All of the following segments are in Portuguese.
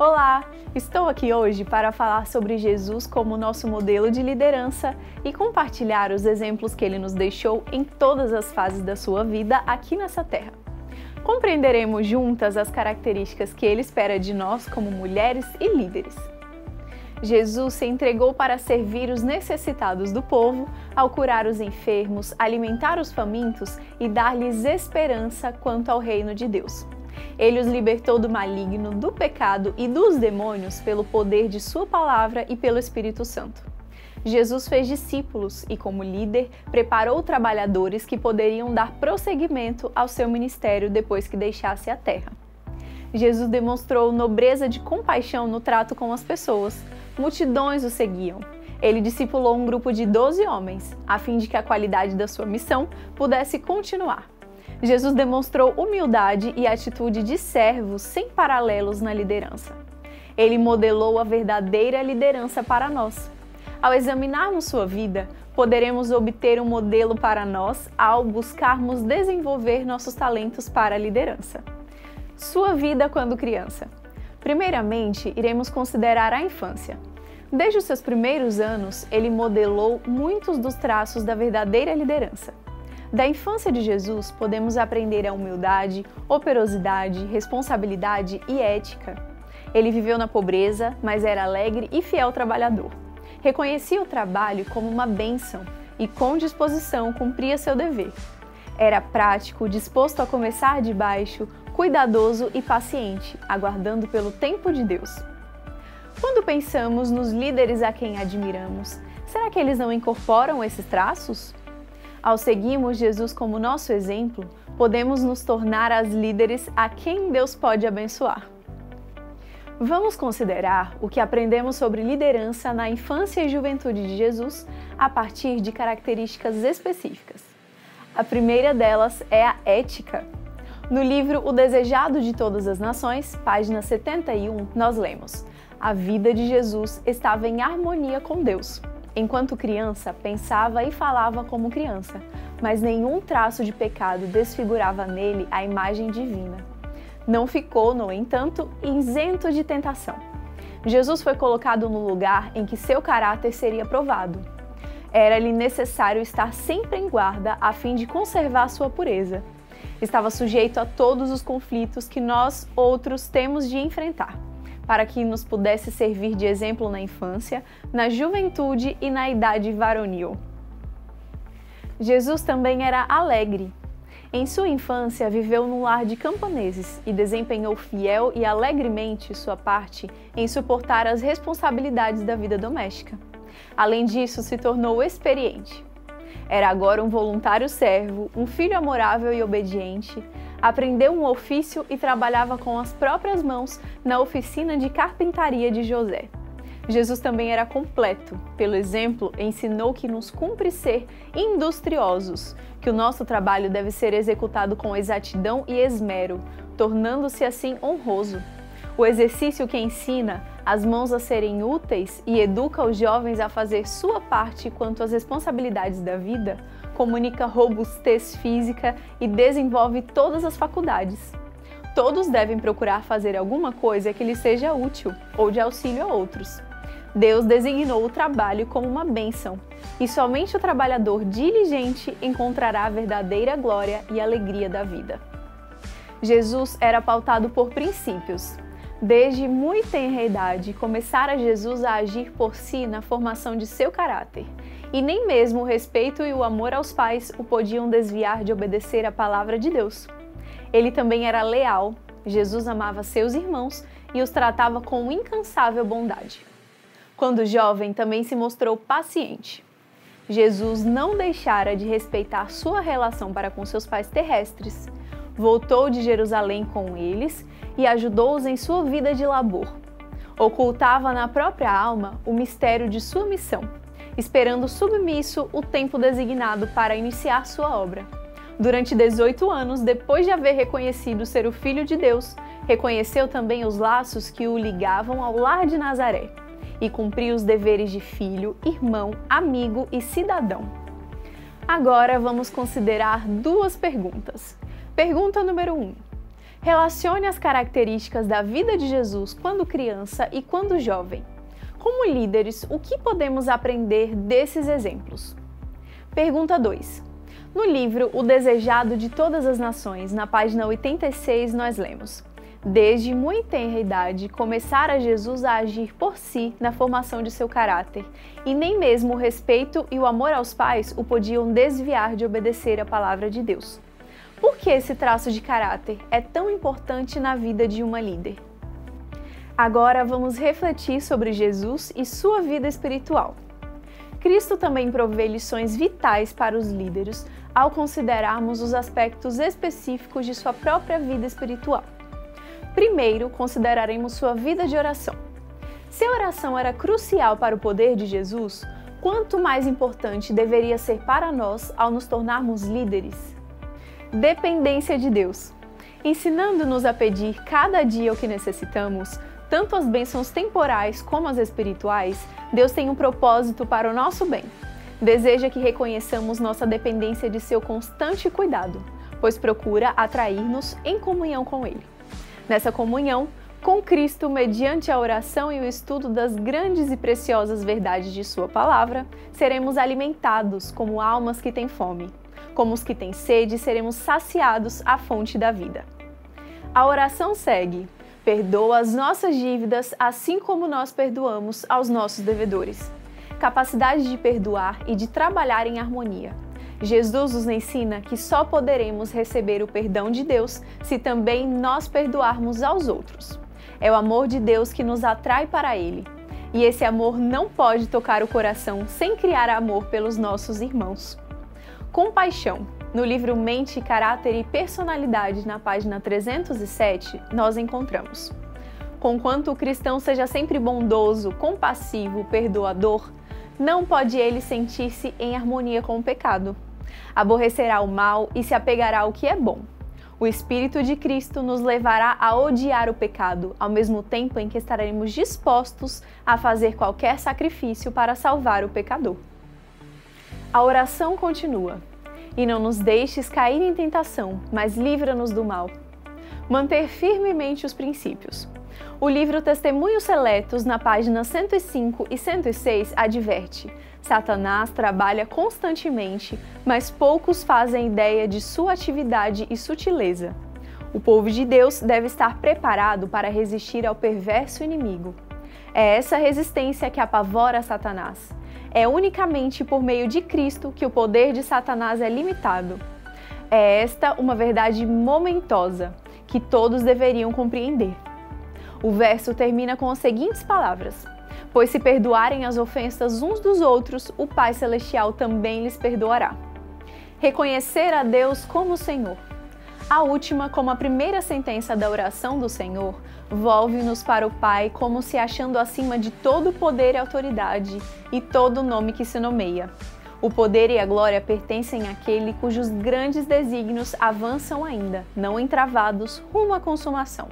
Olá! Estou aqui hoje para falar sobre Jesus como nosso modelo de liderança e compartilhar os exemplos que ele nos deixou em todas as fases da sua vida aqui nessa terra. Compreenderemos juntas as características que ele espera de nós como mulheres e líderes. Jesus se entregou para servir os necessitados do povo, ao curar os enfermos, alimentar os famintos e dar-lhes esperança quanto ao reino de Deus. Ele os libertou do maligno, do pecado e dos demônios pelo poder de sua palavra e pelo Espírito Santo. Jesus fez discípulos e, como líder, preparou trabalhadores que poderiam dar prosseguimento ao seu ministério depois que deixasse a terra. Jesus demonstrou nobreza de compaixão no trato com as pessoas. Multidões o seguiam. Ele discipulou um grupo de 12 homens, a fim de que a qualidade da sua missão pudesse continuar. Jesus demonstrou humildade e atitude de servo sem paralelos na liderança. Ele modelou a verdadeira liderança para nós. Ao examinarmos sua vida, poderemos obter um modelo para nós ao buscarmos desenvolver nossos talentos para a liderança. Sua vida quando criança. Primeiramente, iremos considerar a infância. Desde os seus primeiros anos, ele modelou muitos dos traços da verdadeira liderança. Da infância de Jesus, podemos aprender a humildade, operosidade, responsabilidade e ética. Ele viveu na pobreza, mas era alegre e fiel trabalhador. Reconhecia o trabalho como uma bênção e, com disposição, cumpria seu dever. Era prático, disposto a começar de baixo, cuidadoso e paciente, aguardando pelo tempo de Deus. Quando pensamos nos líderes a quem admiramos, será que eles não incorporam esses traços? Ao seguirmos Jesus como nosso exemplo, podemos nos tornar as líderes a quem Deus pode abençoar. Vamos considerar o que aprendemos sobre liderança na infância e juventude de Jesus a partir de características específicas. A primeira delas é a ética. No livro O Desejado de Todas as Nações, página 71, nós lemos: a vida de Jesus estava em harmonia com Deus. Enquanto criança, pensava e falava como criança, mas nenhum traço de pecado desfigurava nele a imagem divina. Não ficou, no entanto, isento de tentação. Jesus foi colocado no lugar em que seu caráter seria provado. Era-lhe necessário estar sempre em guarda a fim de conservar sua pureza. Estava sujeito a todos os conflitos que nós, outros, temos de enfrentar, para que nos pudesse servir de exemplo na infância, na juventude e na idade varonil. Jesus também era alegre. Em sua infância, viveu num lar de camponeses e desempenhou fiel e alegremente sua parte em suportar as responsabilidades da vida doméstica. Além disso, se tornou experiente. Era agora um voluntário servo, um filho amorável e obediente. Aprendeu um ofício e trabalhava com as próprias mãos na oficina de carpintaria de José. Jesus também era completo. Pelo exemplo, ensinou que nos cumpre ser industriosos, que o nosso trabalho deve ser executado com exatidão e esmero, tornando-se assim honroso. O exercício que ensina as mãos a serem úteis e educa os jovens a fazer sua parte quanto às responsabilidades da vida, comunica robustez física e desenvolve todas as faculdades. Todos devem procurar fazer alguma coisa que lhes seja útil ou de auxílio a outros. Deus designou o trabalho como uma bênção, e somente o trabalhador diligente encontrará a verdadeira glória e alegria da vida. Jesus era pautado por princípios. Desde muito tenra idade, começara Jesus a agir por si na formação de seu caráter, e nem mesmo o respeito e o amor aos pais o podiam desviar de obedecer à palavra de Deus. Ele também era leal. Jesus amava seus irmãos e os tratava com incansável bondade. Quando jovem, também se mostrou paciente. Jesus não deixara de respeitar sua relação para com seus pais terrestres. Voltou de Jerusalém com eles e ajudou-os em sua vida de labor. Ocultava na própria alma o mistério de sua missão, esperando submisso o tempo designado para iniciar sua obra. Durante 18 anos, depois de haver reconhecido ser o Filho de Deus, reconheceu também os laços que o ligavam ao lar de Nazaré e cumpriu os deveres de filho, irmão, amigo e cidadão. Agora vamos considerar duas perguntas. Pergunta número 1. Relacione as características da vida de Jesus quando criança e quando jovem. Como líderes, o que podemos aprender desses exemplos? Pergunta 2. No livro O Desejado de Todas as Nações, na página 86, nós lemos: desde muito tenra idade, começara Jesus a agir por si na formação de seu caráter, e nem mesmo o respeito e o amor aos pais o podiam desviar de obedecer à palavra de Deus. Por que esse traço de caráter é tão importante na vida de uma líder? Agora vamos refletir sobre Jesus e sua vida espiritual. Cristo também provê lições vitais para os líderes ao considerarmos os aspectos específicos de sua própria vida espiritual. Primeiro, consideraremos sua vida de oração. Se a oração era crucial para o poder de Jesus, quanto mais importante deveria ser para nós ao nos tornarmos líderes? Dependência de Deus. Ensinando-nos a pedir cada dia o que necessitamos, tanto as bênçãos temporais como as espirituais, Deus tem um propósito para o nosso bem. Deseja que reconheçamos nossa dependência de seu constante cuidado, pois procura atrair-nos em comunhão com Ele. Nessa comunhão com Cristo, mediante a oração e o estudo das grandes e preciosas verdades de Sua palavra, seremos alimentados como almas que têm fome. Como os que têm sede, seremos saciados à fonte da vida. A oração segue: perdoa as nossas dívidas, assim como nós perdoamos aos nossos devedores. Capacidade de perdoar e de trabalhar em harmonia. Jesus nos ensina que só poderemos receber o perdão de Deus se também nós perdoarmos aos outros. É o amor de Deus que nos atrai para Ele. E esse amor não pode tocar o coração sem criar amor pelos nossos irmãos. Compaixão. No livro Mente, Caráter e Personalidade, na página 307, nós encontramos: conquanto o cristão seja sempre bondoso, compassivo, perdoador, não pode ele sentir-se em harmonia com o pecado. Aborrecerá o mal e se apegará ao que é bom. O Espírito de Cristo nos levará a odiar o pecado, ao mesmo tempo em que estaremos dispostos a fazer qualquer sacrifício para salvar o pecador. A oração continua: e não nos deixes cair em tentação, mas livra-nos do mal. Manter firmemente os princípios. O livro Testemunhos Seletos, na página 105 e 106, adverte: Satanás trabalha constantemente, mas poucos fazem ideia de sua atividade e sutileza. O povo de Deus deve estar preparado para resistir ao perverso inimigo. É essa resistência que apavora Satanás. É unicamente por meio de Cristo que o poder de Satanás é limitado. É esta uma verdade momentosa, que todos deveriam compreender. O verso termina com as seguintes palavras: pois se perdoarem as ofensas uns dos outros, o Pai Celestial também lhes perdoará. Reconhecer a Deus como Senhor. A última, como a primeira sentença da oração do Senhor, volve-nos para o Pai como se achando acima de todo poder e autoridade e todo nome que se nomeia. O poder e a glória pertencem àquele cujos grandes desígnios avançam ainda, não entravados, rumo à consumação.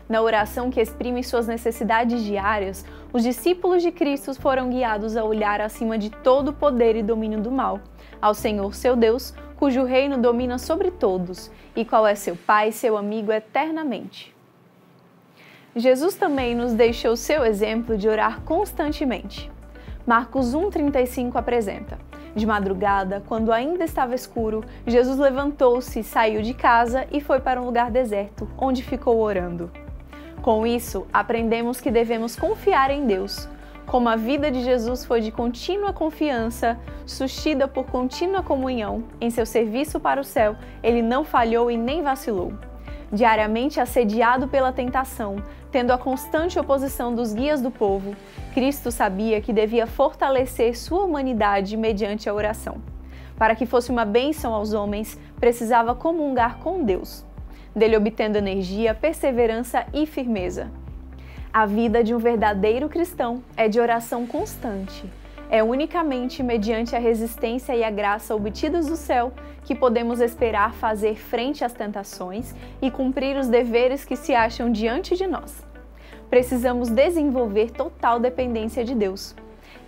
Na oração que exprime suas necessidades diárias, os discípulos de Cristo foram guiados a olhar acima de todo poder e domínio do mal, ao Senhor seu Deus, cujo reino domina sobre todos, e qual é seu Pai, seu amigo eternamente. Jesus também nos deixou seu exemplo de orar constantemente. Marcos 1,35 apresenta: de madrugada, quando ainda estava escuro, Jesus levantou-se, saiu de casa e foi para um lugar deserto, onde ficou orando. Com isso, aprendemos que devemos confiar em Deus. Como a vida de Jesus foi de contínua confiança, sustida por contínua comunhão, em seu serviço para o céu, ele não falhou e nem vacilou. Diariamente assediado pela tentação, tendo a constante oposição dos guias do povo, Cristo sabia que devia fortalecer sua humanidade mediante a oração. Para que fosse uma bênção aos homens, precisava comungar com Deus, dele obtendo energia, perseverança e firmeza. A vida de um verdadeiro cristão é de oração constante. É unicamente mediante a resistência e a graça obtidas do céu que podemos esperar fazer frente às tentações e cumprir os deveres que se acham diante de nós. Precisamos desenvolver total dependência de Deus.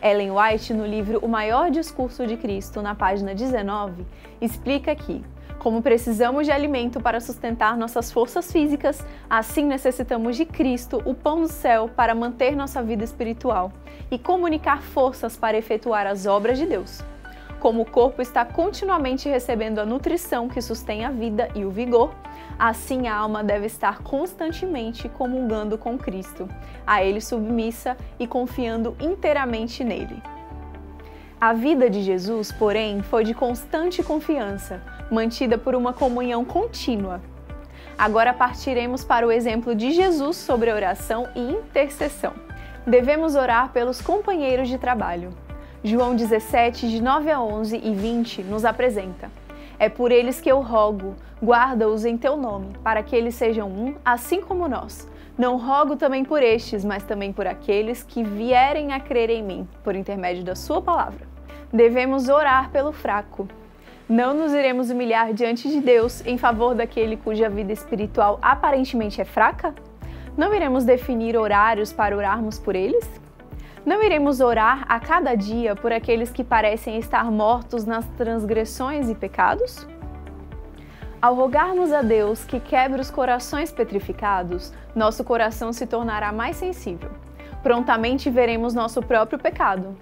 Ellen White, no livro O Maior Discurso de Cristo, na página 19, explica que, Como precisamos de alimento para sustentar nossas forças físicas, assim necessitamos de Cristo, o pão do céu, para manter nossa vida espiritual e comunicar forças para efetuar as obras de Deus. Como o corpo está continuamente recebendo a nutrição que sustém a vida e o vigor, assim a alma deve estar constantemente comungando com Cristo, a Ele submissa e confiando inteiramente nele. A vida de Jesus, porém, foi de constante confiança, mantida por uma comunhão contínua. Agora partiremos para o exemplo de Jesus sobre oração e intercessão. Devemos orar pelos companheiros de trabalho. João 17, de 9 a 11 e 20, nos apresenta: É por eles que eu rogo, guarda-os em teu nome, para que eles sejam um, assim como nós. Não rogo também por estes, mas também por aqueles que vierem a crer em mim, por intermédio da sua palavra. Devemos orar pelo fraco. Não nos iremos humilhar diante de Deus em favor daquele cuja vida espiritual aparentemente é fraca? Não iremos definir horários para orarmos por eles? Não iremos orar a cada dia por aqueles que parecem estar mortos nas transgressões e pecados? Ao rogarmos a Deus que quebre os corações petrificados, nosso coração se tornará mais sensível. Prontamente veremos nosso próprio pecado.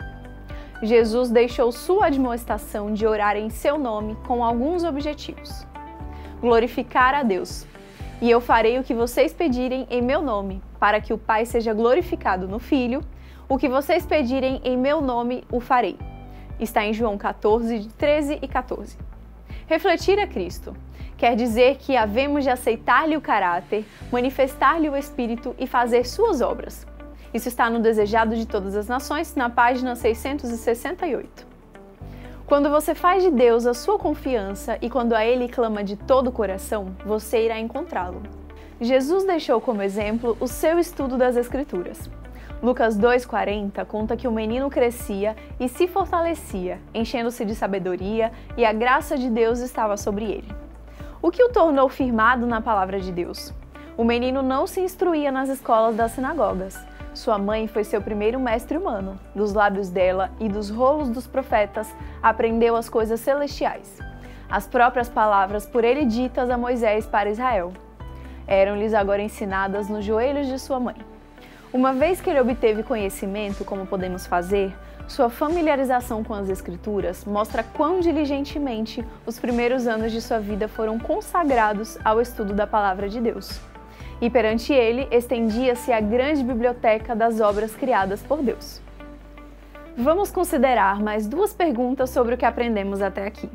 Jesus deixou sua admoestação de orar em seu nome com alguns objetivos. Glorificar a Deus. E eu farei o que vocês pedirem em meu nome, para que o Pai seja glorificado no Filho. O que vocês pedirem em meu nome, o farei. Está em João 14, 13 e 14. Refletir a Cristo quer dizer que havemos de aceitar-lhe o caráter, manifestar-lhe o Espírito e fazer suas obras. Isso está no Desejado de Todas as Nações, na página 668. Quando você faz de Deus a sua confiança e quando a Ele clama de todo o coração, você irá encontrá-lo. Jesus deixou como exemplo o seu estudo das Escrituras. Lucas 2,40 conta que o menino crescia e se fortalecia, enchendo-se de sabedoria, e a graça de Deus estava sobre ele. O que o tornou firmado na palavra de Deus? O menino não se instruía nas escolas das sinagogas. Sua mãe foi seu primeiro mestre humano. Dos lábios dela e dos rolos dos profetas, aprendeu as coisas celestiais. As próprias palavras por ele ditas a Moisés para Israel. Eram-lhes agora ensinadas nos joelhos de sua mãe. Uma vez que ele obteve conhecimento, como podemos fazer, sua familiarização com as Escrituras mostra quão diligentemente os primeiros anos de sua vida foram consagrados ao estudo da Palavra de Deus. E perante ele estendia-se a grande biblioteca das obras criadas por Deus. Vamos considerar mais duas perguntas sobre o que aprendemos até aqui.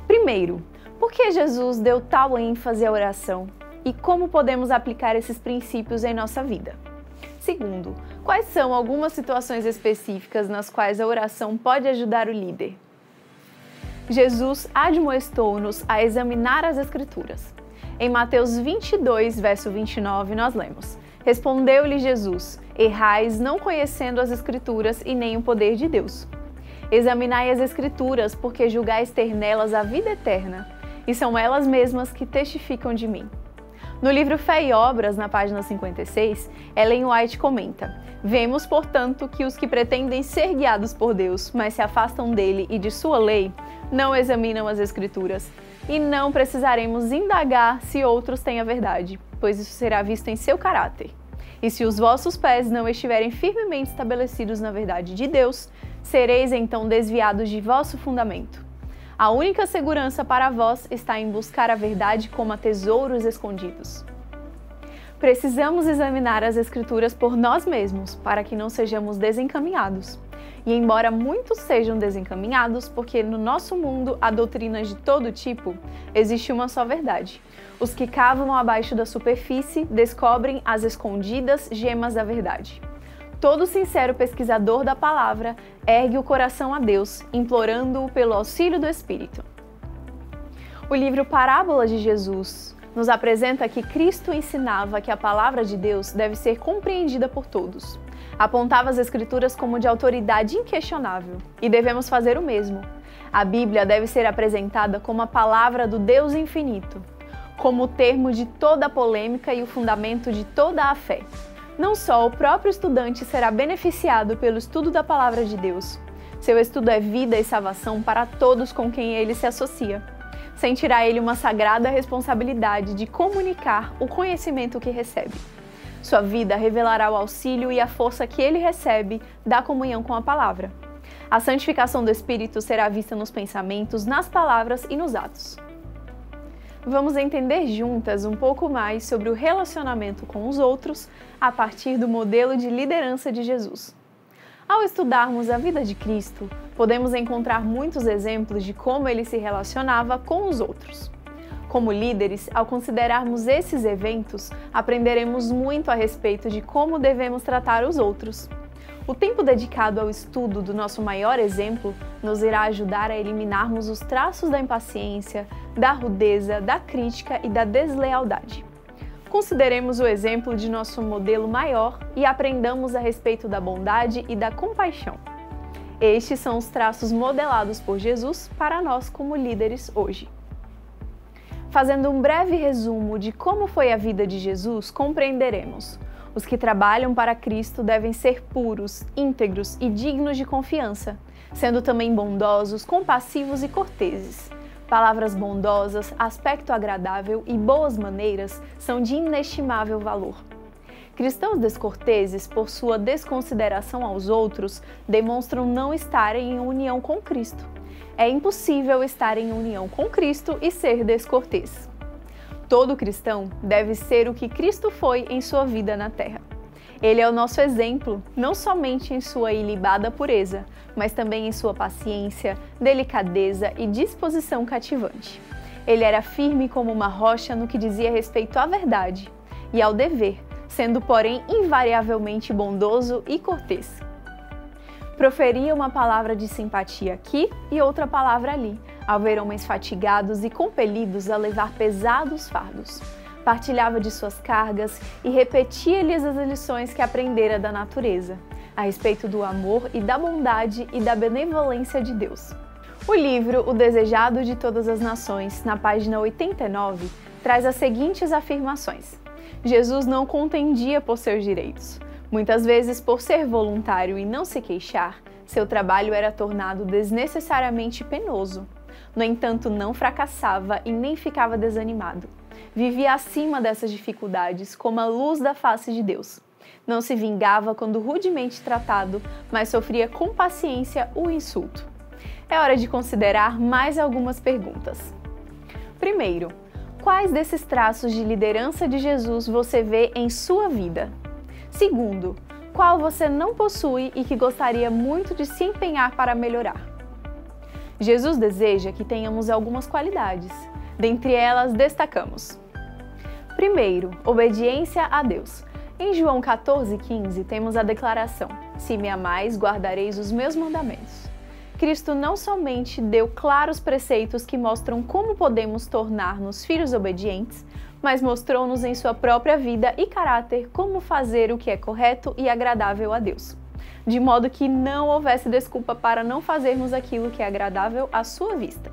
Primeiro, por que Jesus deu tal ênfase à oração e como podemos aplicar esses princípios em nossa vida? Segundo, quais são algumas situações específicas nas quais a oração pode ajudar o líder? Jesus admoestou-nos a examinar as Escrituras. Em Mateus 22, verso 29, nós lemos: Respondeu-lhe Jesus: Errais não conhecendo as Escrituras e nem o poder de Deus. Examinai as Escrituras, porque julgais ter nelas a vida eterna, e são elas mesmas que testificam de mim. No livro Fé e Obras, na página 56, Ellen White comenta: Vemos, portanto, que os que pretendem ser guiados por Deus, mas se afastam dele e de sua lei, não examinam as Escrituras, e não precisaremos indagar se outros têm a verdade, pois isso será visto em seu caráter. E se os vossos pés não estiverem firmemente estabelecidos na verdade de Deus, sereis então desviados de vosso fundamento. A única segurança para vós está em buscar a verdade como a tesouros escondidos. Precisamos examinar as Escrituras por nós mesmos, para que não sejamos desencaminhados. E embora muitos sejam desencaminhados, porque no nosso mundo há doutrinas de todo tipo, existe uma só verdade. Os que cavam abaixo da superfície descobrem as escondidas gemas da verdade. Todo sincero pesquisador da palavra ergue o coração a Deus, implorando-o pelo auxílio do Espírito. O livro Parábolas de Jesus nos apresenta que Cristo ensinava que a palavra de Deus deve ser compreendida por todos. Apontava as Escrituras como de autoridade inquestionável, e devemos fazer o mesmo. A Bíblia deve ser apresentada como a palavra do Deus infinito, como o termo de toda a polêmica e o fundamento de toda a fé. Não só o próprio estudante será beneficiado pelo estudo da Palavra de Deus. Seu estudo é vida e salvação para todos com quem ele se associa. Sentirá ele uma sagrada responsabilidade de comunicar o conhecimento que recebe. Sua vida revelará o auxílio e a força que ele recebe da comunhão com a palavra. A santificação do Espírito será vista nos pensamentos, nas palavras e nos atos. Vamos entender juntas um pouco mais sobre o relacionamento com os outros a partir do modelo de liderança de Jesus. Ao estudarmos a vida de Cristo, podemos encontrar muitos exemplos de como ele se relacionava com os outros. Como líderes, ao considerarmos esses eventos, aprenderemos muito a respeito de como devemos tratar os outros. O tempo dedicado ao estudo do nosso maior exemplo nos irá ajudar a eliminarmos os traços da impaciência, da rudeza, da crítica e da deslealdade. Consideremos o exemplo de nosso modelo maior e aprendamos a respeito da bondade e da compaixão. Estes são os traços modelados por Jesus para nós como líderes hoje. Fazendo um breve resumo de como foi a vida de Jesus, compreenderemos: os que trabalham para Cristo devem ser puros, íntegros e dignos de confiança, sendo também bondosos, compassivos e corteses. Palavras bondosas, aspecto agradável e boas maneiras são de inestimável valor. Cristãos descorteses, por sua desconsideração aos outros, demonstram não estarem em união com Cristo. É impossível estar em união com Cristo e ser descortês. Todo cristão deve ser o que Cristo foi em sua vida na terra. Ele é o nosso exemplo, não somente em sua ilibada pureza, mas também em sua paciência, delicadeza e disposição cativante. Ele era firme como uma rocha no que dizia respeito à verdade e ao dever, sendo, porém, invariavelmente bondoso e cortês. Proferia uma palavra de simpatia aqui e outra palavra ali, ao ver homens fatigados e compelidos a levar pesados fardos. Partilhava de suas cargas e repetia-lhes as lições que aprendera da natureza, a respeito do amor e da bondade e da benevolência de Deus. O livro O Desejado de Todas as Nações, na página 89, traz as seguintes afirmações. Jesus não contendia por seus direitos. Muitas vezes, por ser voluntário e não se queixar, seu trabalho era tornado desnecessariamente penoso. No entanto, não fracassava e nem ficava desanimado. Vivia acima dessas dificuldades como a luz da face de Deus. Não se vingava quando rudemente tratado, mas sofria com paciência o insulto. É hora de considerar mais algumas perguntas. Primeiro, quais desses traços de liderança de Jesus você vê em sua vida? Segundo, qual você não possui e que gostaria muito de se empenhar para melhorar? Jesus deseja que tenhamos algumas qualidades. Dentre elas, destacamos: primeiro, obediência a Deus. Em João 14,15 temos a declaração: se me amais, guardareis os meus mandamentos. Cristo não somente deu claros preceitos que mostram como podemos tornar-nos filhos obedientes, mas mostrou-nos em sua própria vida e caráter como fazer o que é correto e agradável a Deus, de modo que não houvesse desculpa para não fazermos aquilo que é agradável à sua vista.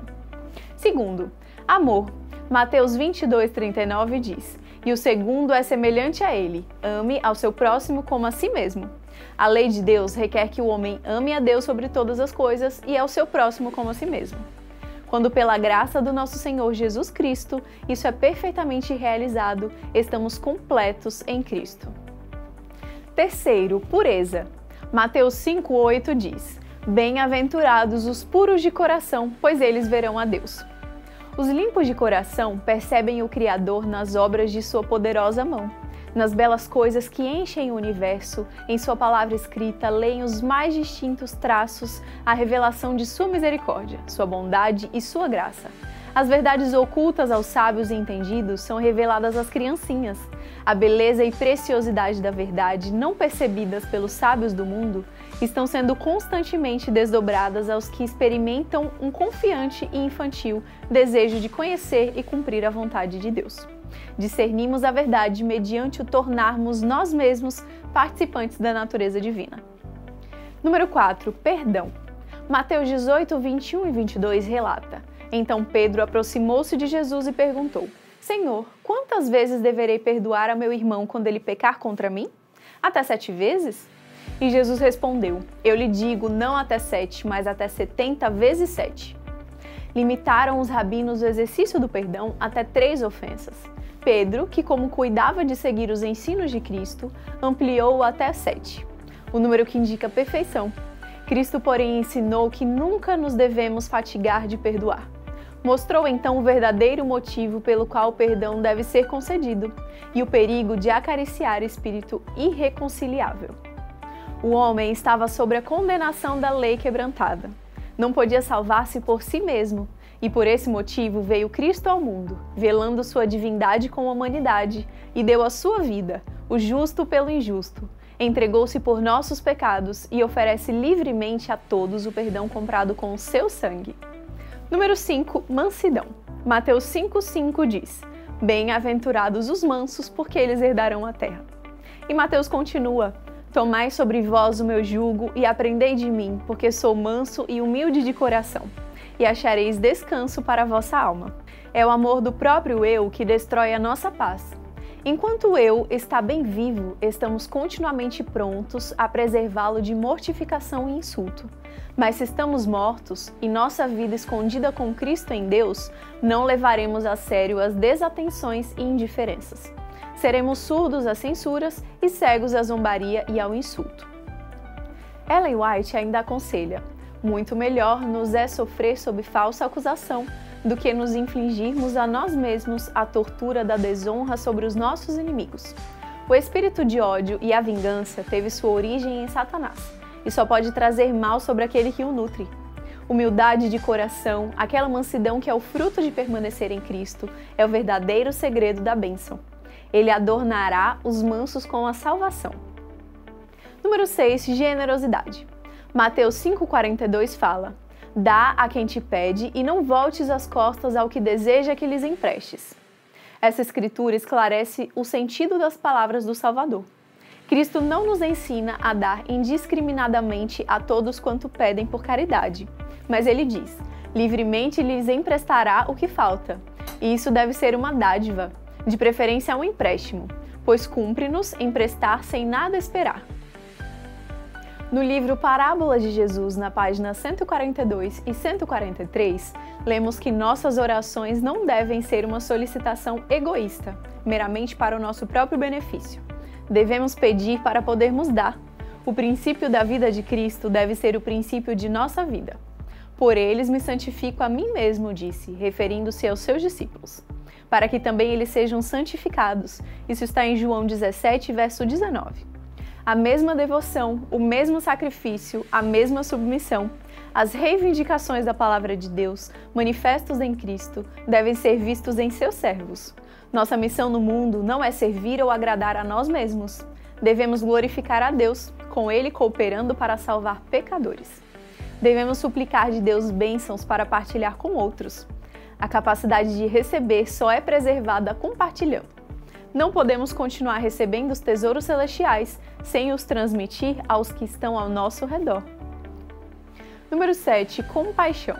Segundo, amor. Mateus 22,39 diz: e o segundo é semelhante a ele, ame ao seu próximo como a si mesmo. A lei de Deus requer que o homem ame a Deus sobre todas as coisas e ao seu próximo como a si mesmo. Quando, pela graça do nosso Senhor Jesus Cristo, isso é perfeitamente realizado, estamos completos em Cristo. Terceiro, pureza. Mateus 5,8 diz: bem-aventurados os puros de coração, pois eles verão a Deus. Os limpos de coração percebem o Criador nas obras de sua poderosa mão. Nas belas coisas que enchem o universo, em sua palavra escrita, leem os mais distintos traços, a revelação de sua misericórdia, sua bondade e sua graça. As verdades ocultas aos sábios e entendidos são reveladas às criancinhas. A beleza e preciosidade da verdade, não percebidas pelos sábios do mundo, estão sendo constantemente desdobradas aos que experimentam um confiante e infantil desejo de conhecer e cumprir a vontade de Deus. Discernimos a verdade mediante o tornarmos nós mesmos participantes da natureza divina. Número 4. Perdão. Mateus 18, 21 e 22 relata: então Pedro aproximou-se de Jesus e perguntou: Senhor, quantas vezes deverei perdoar a meu irmão quando ele pecar contra mim? Até 7 vezes? E Jesus respondeu: eu lhe digo, não até 7, mas até 70 vezes 7. Limitaram os rabinos o exercício do perdão até 3 ofensas. Pedro, que como cuidava de seguir os ensinos de Cristo, ampliou-o até 7, o número que indica perfeição. Cristo, porém, ensinou que nunca nos devemos fatigar de perdoar. Mostrou então o verdadeiro motivo pelo qual o perdão deve ser concedido e o perigo de acariciar espírito irreconciliável. O homem estava sob a condenação da lei quebrantada. Não podia salvar-se por si mesmo, e por esse motivo veio Cristo ao mundo, velando sua divindade com a humanidade, e deu a sua vida, o justo pelo injusto. Entregou-se por nossos pecados e oferece livremente a todos o perdão comprado com o seu sangue. Número 5. Mansidão. Mateus 5,5 diz: Bem-aventurados os mansos, porque eles herdarão a terra. E Mateus continua: Tomai sobre vós o meu jugo e aprendei de mim, porque sou manso e humilde de coração, e achareis descanso para a vossa alma. É o amor do próprio eu que destrói a nossa paz. Enquanto o eu está bem vivo, estamos continuamente prontos a preservá-lo de mortificação e insulto. Mas se estamos mortos e nossa vida escondida com Cristo em Deus, não levaremos a sério as desatenções e indiferenças. Seremos surdos às censuras e cegos à zombaria e ao insulto. Ellen White ainda aconselha: muito melhor nos é sofrer sob falsa acusação do que nos infligirmos a nós mesmos a tortura da desonra sobre os nossos inimigos. O espírito de ódio e a vingança teve sua origem em Satanás e só pode trazer mal sobre aquele que o nutre. Humildade de coração, aquela mansidão que é o fruto de permanecer em Cristo, é o verdadeiro segredo da bênção. Ele adornará os mansos com a salvação. Número 6. Generosidade. Mateus 5,42 fala: Dá a quem te pede e não voltes as costas ao que deseja que lhes emprestes. Essa escritura esclarece o sentido das palavras do Salvador. Cristo não nos ensina a dar indiscriminadamente a todos quanto pedem por caridade, mas ele diz: livremente lhes emprestará o que falta. E isso deve ser uma dádiva, de preferência um empréstimo, pois cumpre-nos emprestar sem nada esperar. No livro Parábolas de Jesus, na página 142 e 143, lemos que nossas orações não devem ser uma solicitação egoísta, meramente para o nosso próprio benefício. Devemos pedir para podermos dar. O princípio da vida de Cristo deve ser o princípio de nossa vida. Por eles me santifico a mim mesmo, disse, referindo-se aos seus discípulos, para que também eles sejam santificados. Isso está em João 17, verso 19. A mesma devoção, o mesmo sacrifício, a mesma submissão, as reivindicações da palavra de Deus, manifestos em Cristo, devem ser vistos em seus servos. Nossa missão no mundo não é servir ou agradar a nós mesmos. Devemos glorificar a Deus, com Ele cooperando para salvar pecadores. Devemos suplicar de Deus bênçãos para partilhar com outros. A capacidade de receber só é preservada compartilhando. Não podemos continuar recebendo os tesouros celestiais sem os transmitir aos que estão ao nosso redor. Número 7. Compaixão.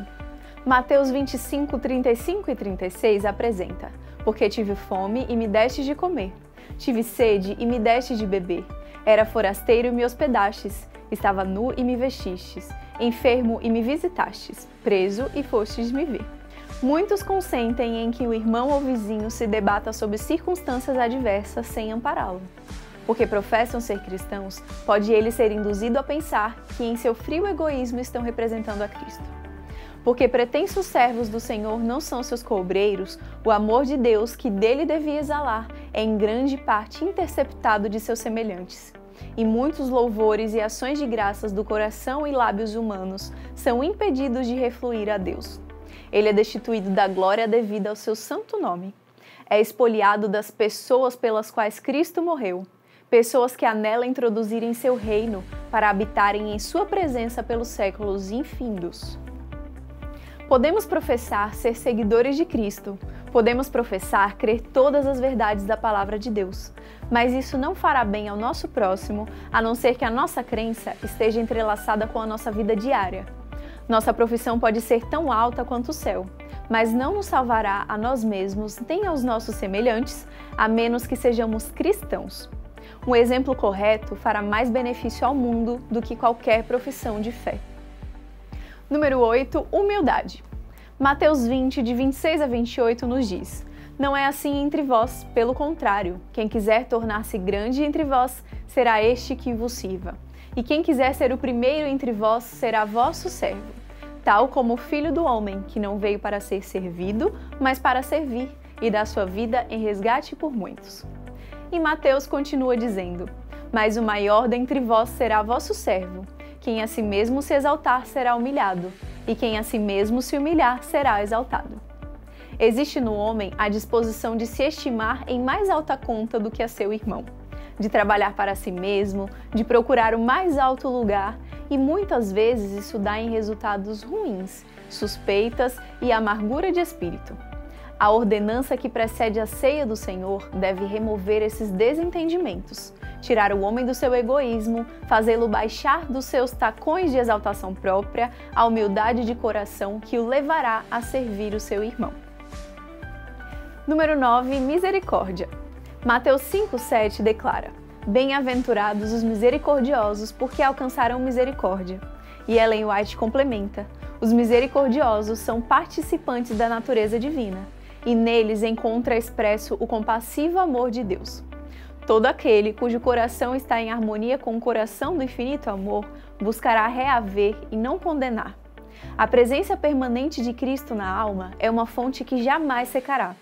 Mateus 25, 35 e 36 apresenta: Porque tive fome e me deste de comer, tive sede e me deste de beber, era forasteiro e me hospedastes, estava nu e me vestistes, enfermo e me visitastes, preso e fostes me ver. Muitos consentem em que o irmão ou vizinho se debata sob circunstâncias adversas sem ampará-lo. Porque professam ser cristãos, pode ele ser induzido a pensar que em seu frio egoísmo estão representando a Cristo. Porque pretensos servos do Senhor não são seus cobreiros, o amor de Deus que dele devia exalar é em grande parte interceptado de seus semelhantes. E muitos louvores e ações de graças do coração e lábios humanos são impedidos de refluir a Deus. Ele é destituído da glória devida ao seu santo nome. É expoliado das pessoas pelas quais Cristo morreu, pessoas que anelam introduzir em seu reino para habitarem em sua presença pelos séculos infindos. Podemos professar ser seguidores de Cristo, podemos professar crer todas as verdades da palavra de Deus, mas isso não fará bem ao nosso próximo, a não ser que a nossa crença esteja entrelaçada com a nossa vida diária. Nossa profissão pode ser tão alta quanto o céu, mas não nos salvará a nós mesmos nem aos nossos semelhantes, a menos que sejamos cristãos. Um exemplo correto fará mais benefício ao mundo do que qualquer profissão de fé. Número 8. Humildade. Mateus 20, de 26 a 28, nos diz: Não é assim entre vós, pelo contrário, quem quiser tornar-se grande entre vós, será este que vos sirva. E quem quiser ser o primeiro entre vós, será vosso servo. Tal como o Filho do Homem, que não veio para ser servido, mas para servir, e dar sua vida em resgate por muitos. E Mateus continua dizendo: Mas o maior dentre vós será vosso servo. Quem a si mesmo se exaltar será humilhado, e quem a si mesmo se humilhar será exaltado. Existe no homem a disposição de se estimar em mais alta conta do que a seu irmão, de trabalhar para si mesmo, de procurar o mais alto lugar, e muitas vezes isso dá em resultados ruins, suspeitas e amargura de espírito. A ordenança que precede a ceia do Senhor deve remover esses desentendimentos, tirar o homem do seu egoísmo, fazê-lo baixar dos seus tacões de exaltação própria a humildade de coração que o levará a servir o seu irmão. Número 9. Misericórdia. Mateus 5,7 declara: Bem-aventurados os misericordiosos, porque alcançarão misericórdia. E Ellen White complementa: Os misericordiosos são participantes da natureza divina, e neles encontra expresso o compassivo amor de Deus. Todo aquele cujo coração está em harmonia com o coração do infinito amor buscará reaver e não condenar. A presença permanente de Cristo na alma é uma fonte que jamais secará.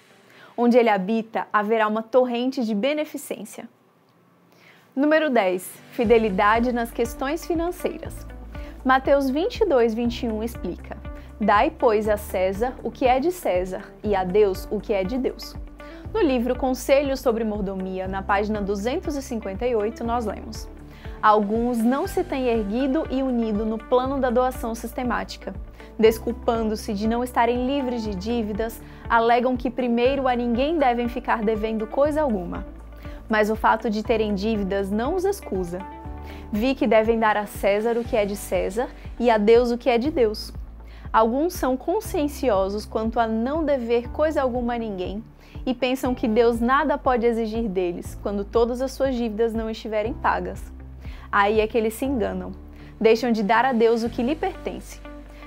Onde ele habita, haverá uma torrente de beneficência. Número 10. Fidelidade nas questões financeiras. Mateus 22, 21 explica: Dai, pois, a César o que é de César, e a Deus o que é de Deus. No livro Conselhos sobre Mordomia, na página 258, nós lemos: Alguns não se têm erguido e unido no plano da doação sistemática. Desculpando-se de não estarem livres de dívidas, alegam que primeiro a ninguém devem ficar devendo coisa alguma. Mas o fato de terem dívidas não os excusa. Vi que devem dar a César o que é de César e a Deus o que é de Deus. Alguns são conscienciosos quanto a não dever coisa alguma a ninguém e pensam que Deus nada pode exigir deles quando todas as suas dívidas não estiverem pagas. Aí é que eles se enganam. Deixam de dar a Deus o que lhe pertence.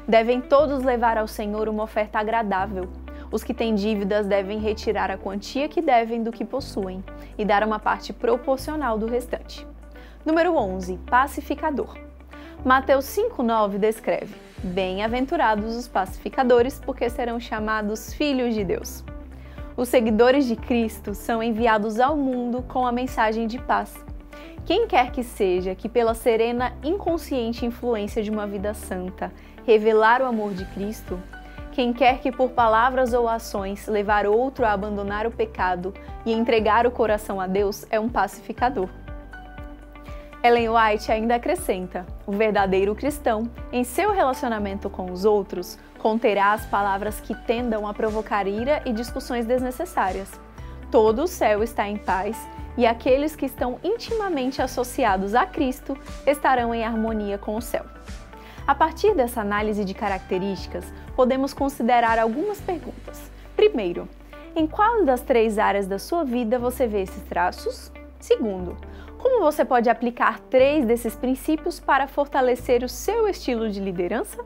Devem todos levar ao Senhor uma oferta agradável. Os que têm dívidas devem retirar a quantia que devem do que possuem e dar uma parte proporcional do restante. Número 11. Pacificador. Mateus 5,9 descreve: Bem-aventurados os pacificadores, porque serão chamados filhos de Deus. Os seguidores de Cristo são enviados ao mundo com a mensagem de paz. Quem quer que seja que, pela serena, inconsciente influência de uma vida santa, revelar o amor de Cristo, quem quer que por palavras ou ações levar outro a abandonar o pecado e entregar o coração a Deus é um pacificador. Ellen White ainda acrescenta: o verdadeiro cristão, em seu relacionamento com os outros, conterá as palavras que tendam a provocar ira e discussões desnecessárias. Todo o céu está em paz e aqueles que estão intimamente associados a Cristo estarão em harmonia com o céu. A partir dessa análise de características, podemos considerar algumas perguntas. Primeiro, em qual das 3 áreas da sua vida você vê esses traços? Segundo, como você pode aplicar 3 desses princípios para fortalecer o seu estilo de liderança?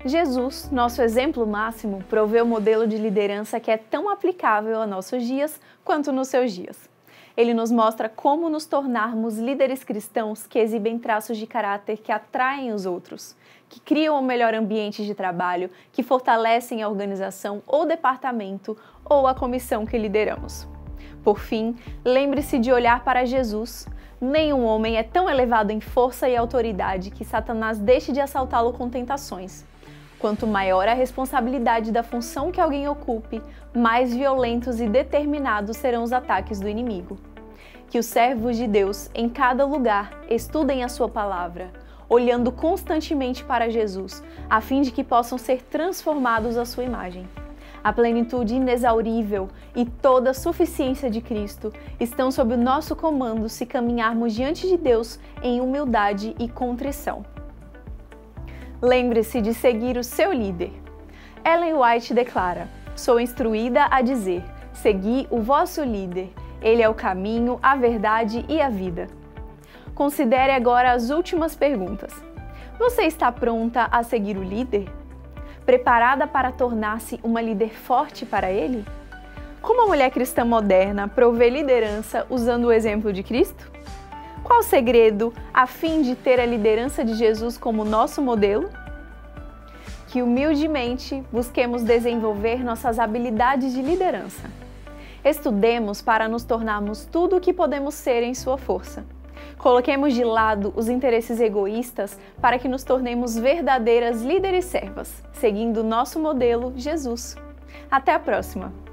Jesus, nosso exemplo máximo, proveu o modelo de liderança que é tão aplicável a nossos dias quanto nos seus dias. Ele nos mostra como nos tornarmos líderes cristãos que exibem traços de caráter que atraem os outros, que criam um melhor ambiente de trabalho, que fortalecem a organização ou departamento ou a comissão que lideramos. Por fim, lembre-se de olhar para Jesus. Nenhum homem é tão elevado em força e autoridade que Satanás deixe de assaltá-lo com tentações. Quanto maior a responsabilidade da função que alguém ocupe, mais violentos e determinados serão os ataques do inimigo. Que os servos de Deus, em cada lugar, estudem a sua palavra, olhando constantemente para Jesus, a fim de que possam ser transformados à sua imagem. A plenitude inexaurível e toda a suficiência de Cristo estão sob o nosso comando se caminharmos diante de Deus em humildade e contrição. Lembre-se de seguir o seu líder. Ellen White declara: sou instruída a dizer, segui o vosso líder. Ele é o caminho, a verdade e a vida. Considere agora as últimas perguntas. Você está pronta a seguir o líder? preparada para tornar-se uma líder forte para Ele? Como a mulher cristã moderna provê liderança usando o exemplo de Cristo? Qual o segredo a fim de ter a liderança de Jesus como nosso modelo? Que humildemente busquemos desenvolver nossas habilidades de liderança. Estudemos para nos tornarmos tudo o que podemos ser em sua força. Coloquemos de lado os interesses egoístas para que nos tornemos verdadeiras líderes servas, seguindo nosso modelo, Jesus. Até a próxima!